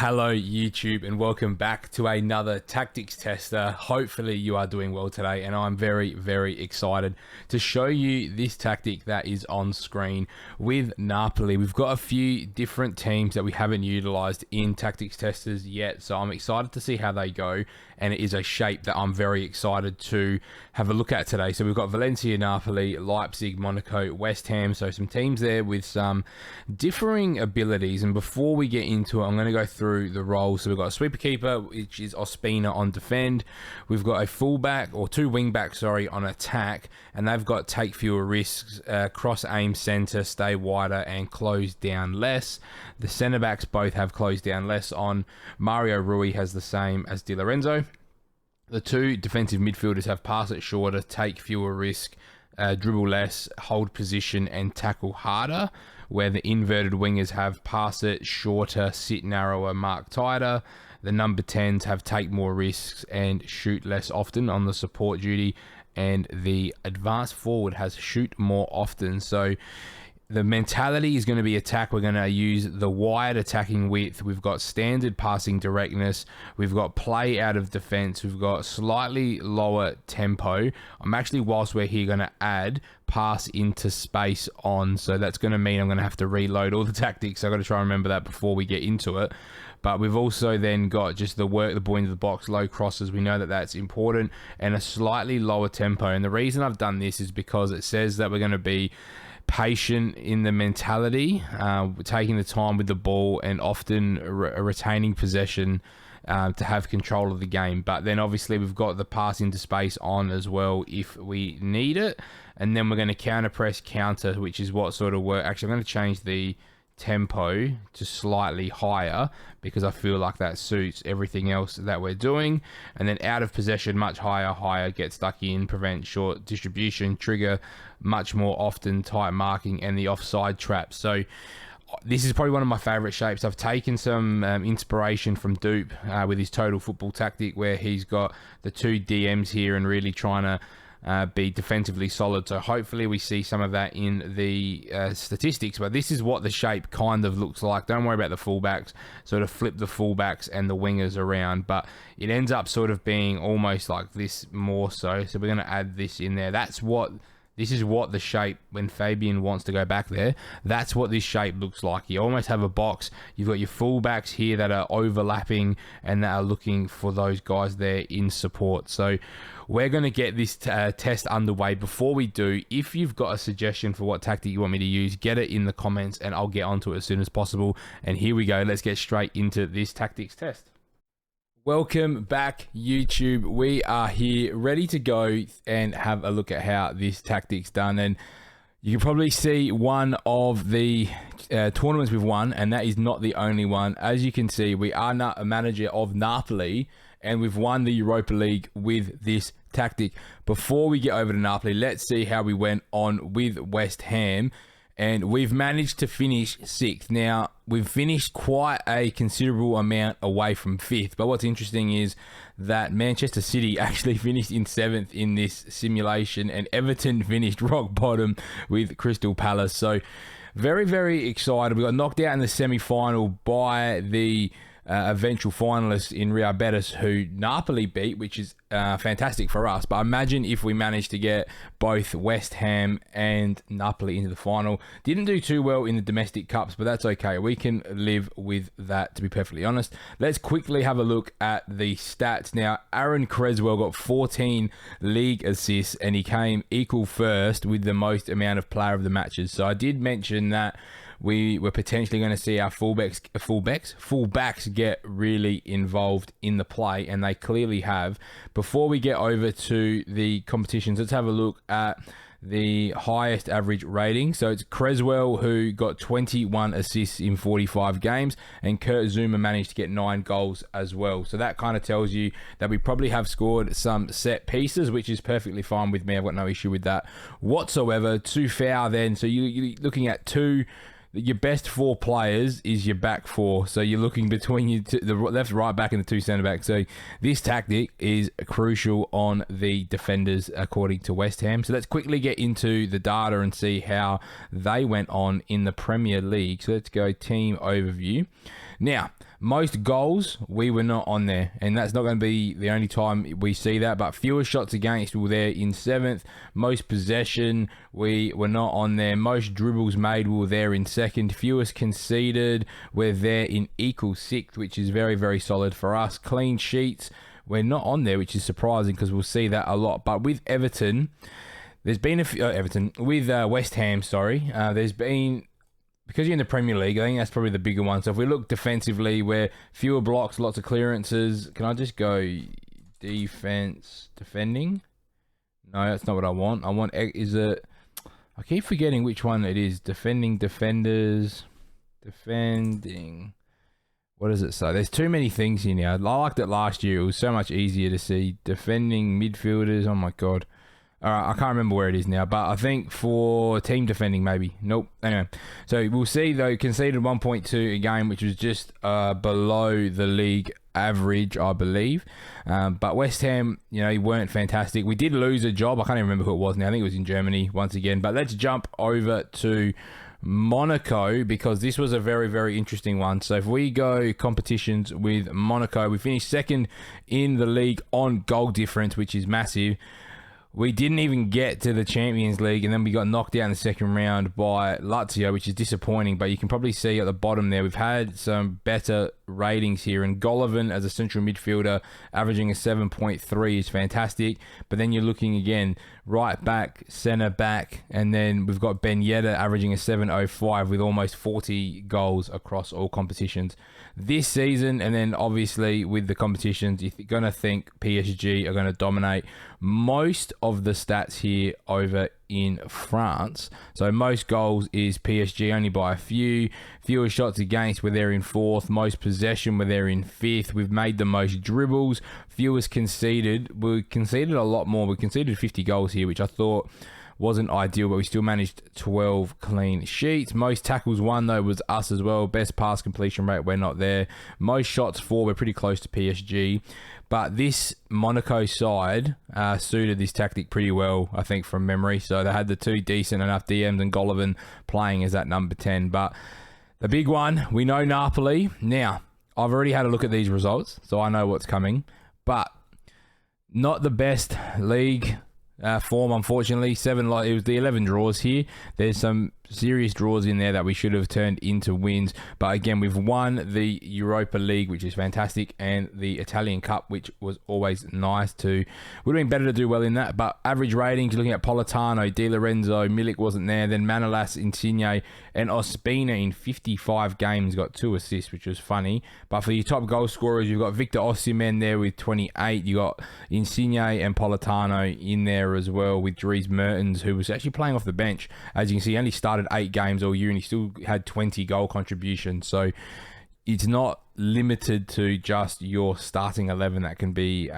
Hello YouTube and welcome back to another tactics tester. Hopefully you are doing well today, and I'm very excited to show you this tactic that is on screen with Napoli. We've got a few different teams that we haven't utilized in tactics testers yet, so I'm excited to see how they go, and it is a shape that I'm very excited to have a look at today. So we've got Valencia, Napoli, Leipzig, Monaco, West Ham, so some teams there with some differing abilities. And before we get into it, I'm going to go through the roles. So we've got a sweeper keeper, which is Ospina on defend. We've got a fullback, or two wing backs, sorry, on attack, and they've got take fewer risks, cross aim center, stay wider, and close down less. The centre backs both have close down less on. Mario Rui has the same as Di Lorenzo. The two defensive midfielders have pass it shorter, take fewer risk, dribble less, hold position, and tackle harder, where the inverted wingers have pass it shorter, sit narrower, mark tighter. The number 10s have take more risks and shoot less often on the support duty, and the advanced forward has shoot more often. So the mentality is going to be attack. We're going to use the wide attacking width. We've got standard passing directness. We've got play out of defense. We've got slightly lower tempo. I'm actually, whilst we're here, going to add pass into space on. So that's going to mean I'm going to have to reload all the tactics. I've got to try and remember that before we get into it. But we've also then got just the work the ball into the box, low crosses. We know that that's important, and a slightly lower tempo. And the reason I've done this is because it says that we're going to be patient in the mentality, taking the time with the ball, and often retaining possession to have control of the game. But then obviously we've got the pass into space on as well if we need it. And then we're going to counter press, counter, which is what sort of work. Actually, I'm going to change the tempo to slightly higher because I feel like that suits everything else that we're doing. And then out of possession, much higher, get stuck in, prevent short distribution, trigger much more often, tight marking, and the offside trap. So this is probably one of my favorite shapes. I've taken some inspiration from Dupe with his total football tactic, where he's got the two DMs here and really trying to be defensively solid. So hopefully we see some of that in the statistics. But this is what the shape kind of looks like. Don't worry about the fullbacks. Sort of flip the fullbacks and the wingers around, but it ends up sort of being almost like this more so. So we're going to add this in there. This is what the shape, when Fabian wants to go back there, that's what this shape looks like. You almost have a box. You've got your fullbacks here that are overlapping and that are looking for those guys there in support. So we're going to get this test underway. Before we do, if you've got a suggestion for what tactic you want me to use, get it in the comments and I'll get onto it as soon as possible. And here we go. Let's get straight into this tactics test. Welcome back, YouTube. We are here ready to go and have a look at how this tactic's done. And you can probably see one of the tournaments we've won, and that is not the only one. As you can see, we are not a manager of Napoli, and we've won the Europa League with this tactic. Before we get over to Napoli, let's see how we went on with West Ham. And we've managed to finish 6th. Now, we've finished quite a considerable amount away from 5th. But what's interesting is that Manchester City actually finished in 7th in this simulation. And Everton finished rock bottom with Crystal Palace. So, very excited. We got knocked out in the semi-final by the eventual finalists in Real Betis, who Napoli beat, which is fantastic for us. But imagine if we managed to get both West Ham and Napoli into the final. Didn't do too well in the domestic cups, but that's okay. We can live with that, to be perfectly honest. Let's quickly have a look at the stats. Now, Aaron Creswell got 14 league assists, and he came equal first with the most amount of player of the matches. So I did mention that we were potentially going to see our fullbacks get really involved in the play, and they clearly have. Before we get over to the competitions, let's have a look at the highest average rating. So it's Creswell, who got 21 assists in 45 games, and Kurt Zouma managed to get 9 goals as well. So that kind of tells you that we probably have scored some set pieces, which is perfectly fine with me. I've got no issue with that whatsoever. Tufau then, so you're looking at your best 4 players is your back 4. So you're looking between the left, right back, and the 2 centre backs. So this tactic is crucial on the defenders, according to West Ham. So let's quickly get into the data and see how they went on in the Premier League. So let's go team overview. Now, Most goals, we were not on there, and that's not going to be the only time we see that, but fewest shots against, we were there in 7th. Most possession, we were not on there. Most dribbles made, we were there in 2nd. Fewest conceded, we're there in equal 6th, which is very, very solid for us. Clean sheets, we're not on there, which is surprising because we'll see that a lot. But with Everton, there's been a few... with West Ham, sorry. There's been... Because you're in the Premier League, I think that's probably the bigger one. So if we look defensively, we're fewer blocks, lots of clearances. Can I just go defending? No, that's not what I want. Is it... I keep forgetting which one it is. Defending. What does it say? There's too many things here now. I liked it last year. It was so much easier to see. Defending midfielders. Oh my God. I can't remember where it is now, but I think for team defending, maybe. Nope. Anyway, so we'll see, though, conceded 1.2 a game, which was just below the league average, I believe. But West Ham, weren't fantastic. We did lose a job. I can't even remember who it was now. I think it was in Germany once again. But let's jump over to Monaco, because this was a very, very interesting one. So if we go competitions with Monaco, we finished 2nd in the league on goal difference, which is massive. We didn't even get to the Champions League, and then we got knocked out in the 2nd round by Lazio, which is disappointing. But you can probably see at the bottom there, we've had some better ratings here. And Golovin as a central midfielder, averaging a 7.3 is fantastic. But then you're looking again, right back, centre back, and then we've got Ben Yedder averaging a 7.05 with almost 40 goals across all competitions this season. And then obviously with the competitions, you're going to think PSG are going to dominate most of the stats here over in France. So most goals is PSG, only by a few. Fewer shots against, we're there in 4th. Most possession, we're there in 5th. We've made the most dribbles. Fewest conceded. We conceded a lot more. We conceded 50 goals here, which I thought wasn't ideal, but we still managed 12 clean sheets. Most tackles won, though, was us as well. Best pass completion rate, we're not there. Most shots for, we're pretty close to PSG. But this Monaco side suited this tactic pretty well, I think, from memory. So they had the 2 decent enough DMs and Golovin playing as that number 10. But the big one, we know Napoli. Now, I've already had a look at these results, so I know what's coming. But not the best league form, unfortunately. It was the 11 draws here. There's some serious draws in there that we should have turned into wins. But again, we've won the Europa League, which is fantastic, and the Italian Cup, which was always nice too. Would have been better to do well in that. But average ratings, you're looking at Politano, Di Lorenzo, Milik wasn't there. Then Manolas, Insigne, and Ospina in 55 games got 2 assists, which was funny. But for your top goal scorers, you've got Victor Osimhen there with 28. You got Insigne and Politano in there as well, with Dries Mertens, who was actually playing off the bench. As you can see, he only started 8 games all year, and he still had 20 goal contributions. So it's not limited to just your starting 11 that can be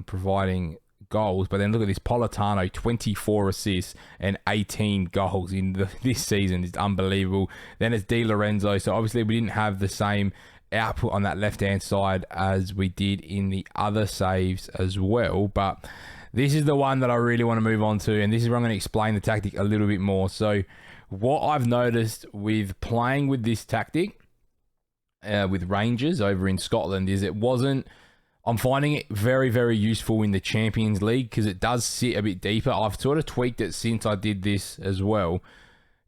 providing goals. But then look at this, Politano, 24 assists and 18 goals in this season. It's unbelievable. Then it's Di Lorenzo. So obviously we didn't have the same output on that left-hand side as we did in the other saves as well. But this is the one that I really want to move on to, and this is where I'm going to explain the tactic a little bit more. So what I've noticed with playing with this tactic with Rangers over in Scotland is I'm finding it very, very useful in the Champions League because it does sit a bit deeper. I've sort of tweaked it since I did this as well.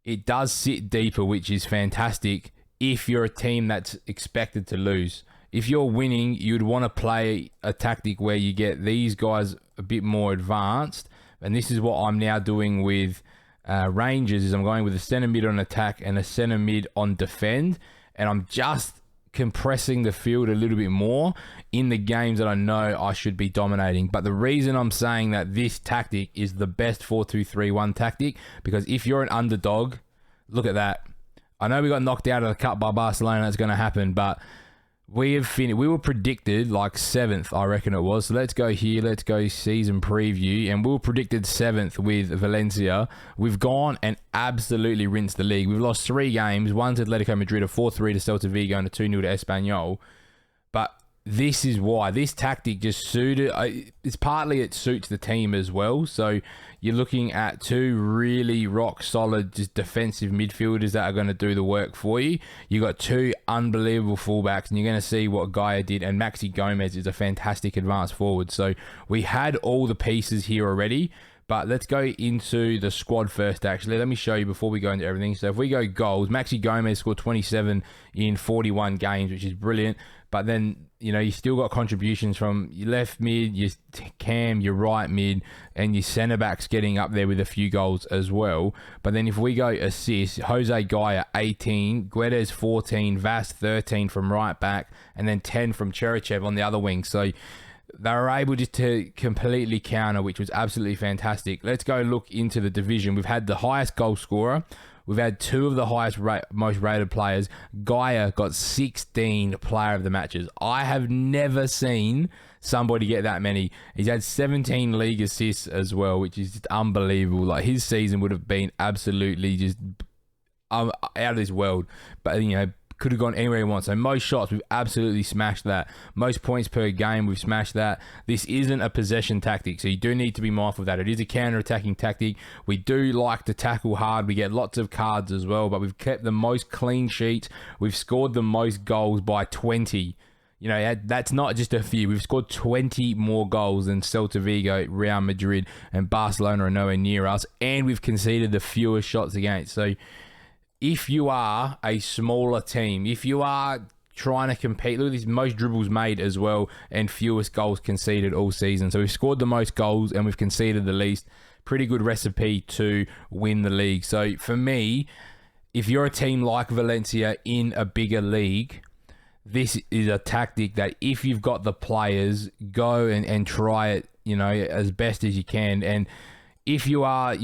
It does sit deeper, which is fantastic if you're a team that's expected to lose. If you're winning, you'd want to play a tactic where you get these guys a bit more advanced. And this is what I'm now doing with Rangers, is I'm going with a centre mid on attack and a centre mid on defend. And I'm just compressing the field a little bit more in the games that I know I should be dominating. But the reason I'm saying that this tactic is the best 4-2-3-1 tactic, because if you're an underdog, look at that. I know we got knocked out of the cup by Barcelona. That's going to happen, but we were predicted like 7th, I reckon it was. So let's go here. Let's go season preview. And we were predicted 7th with Valencia. We've gone and absolutely rinsed the league. We've lost 3 games. 1 to Atletico Madrid, a 4-3 to Celta Vigo, and a 2-0 to Espanyol. But this is why this tactic just suited. It's partly it suits the team as well. So you're looking at two really rock solid, just defensive midfielders that are going to do the work for you. You got two unbelievable fullbacks, and you're going to see what Gaia did. And Maxi Gomez is a fantastic advanced forward. So we had all the pieces here already. But let's go into the squad first, actually. Let me show you before we go into everything. So if we go goals, Maxi Gomez scored 27 in 41 games, which is brilliant. But then, you still got contributions from your left mid, your cam, your right mid, and your centre-backs getting up there with a few goals as well. But then if we go assists, Jose Gaia, 18, Guedes, 14, Vas, 13 from right back, and then 10 from Cherchev on the other wing. So they were able just to completely counter, which was absolutely fantastic. Let's go look into the division. We've had the highest goal scorer. We've had two of the most rated players. Gaia got 16 player of the matches. I have never seen somebody get that many. He's had 17 league assists as well, which is just unbelievable. Like, his season would have been absolutely just out of this world. But, could have gone anywhere he wants. So most shots, we've absolutely smashed that. Most points per game, we've smashed that. This isn't a possession tactic, so you do need to be mindful of that. It is a counter-attacking tactic. We do like to tackle hard. We get lots of cards as well, but we've kept the most clean sheets. We've scored the most goals by 20. That's not just a few. We've scored 20 more goals than Celta Vigo, Real Madrid, and Barcelona are nowhere near us, and we've conceded the fewest shots against. So if you are a smaller team, if you are trying to compete, look at this, most dribbles made as well, and fewest goals conceded all season. So we've scored the most goals and we've conceded the least. Pretty good recipe to win the league. So for me, if you're a team like Valencia in a bigger league, this is a tactic that if you've got the players, go and try it, as best as you can. And if you are,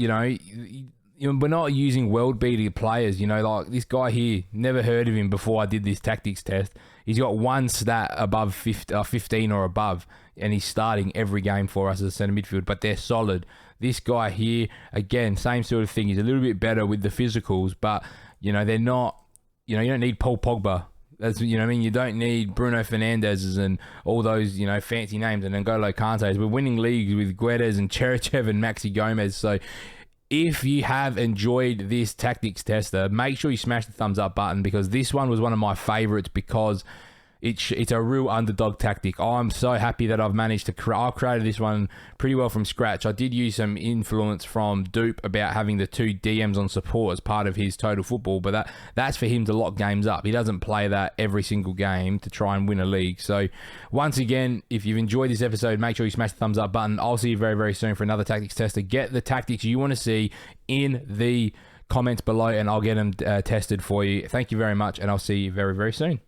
we're not using world-beating players, like this guy here, never heard of him before I did this tactics test. He's got one stat above 15 or above, and he's starting every game for us as a centre midfield, but they're solid. This guy here, again, same sort of thing. He's a little bit better with the physicals, but, they're not, you don't need Paul Pogba. That's, you don't need Bruno Fernandez's and all those, fancy names and N'Golo Kante's. We're winning leagues with Guedes and Cherchev and Maxi Gomez, so if you have enjoyed this tactics tester, make sure you smash the thumbs up button, because this one was one of my favorites because it's a real underdog tactic. I'm so happy that I've managed to I've created this one pretty well from scratch. I did use some influence from Dupe about having the 2 DMs on support as part of his total football, but that's for him to lock games up. He doesn't play that every single game to try and win a league. So once again, if you've enjoyed this episode, make sure you smash the thumbs up button. I'll see you very, very soon for another tactics tester. Get the tactics you want to see in the comments below and I'll get them tested for you. Thank you very much, and I'll see you very, very soon.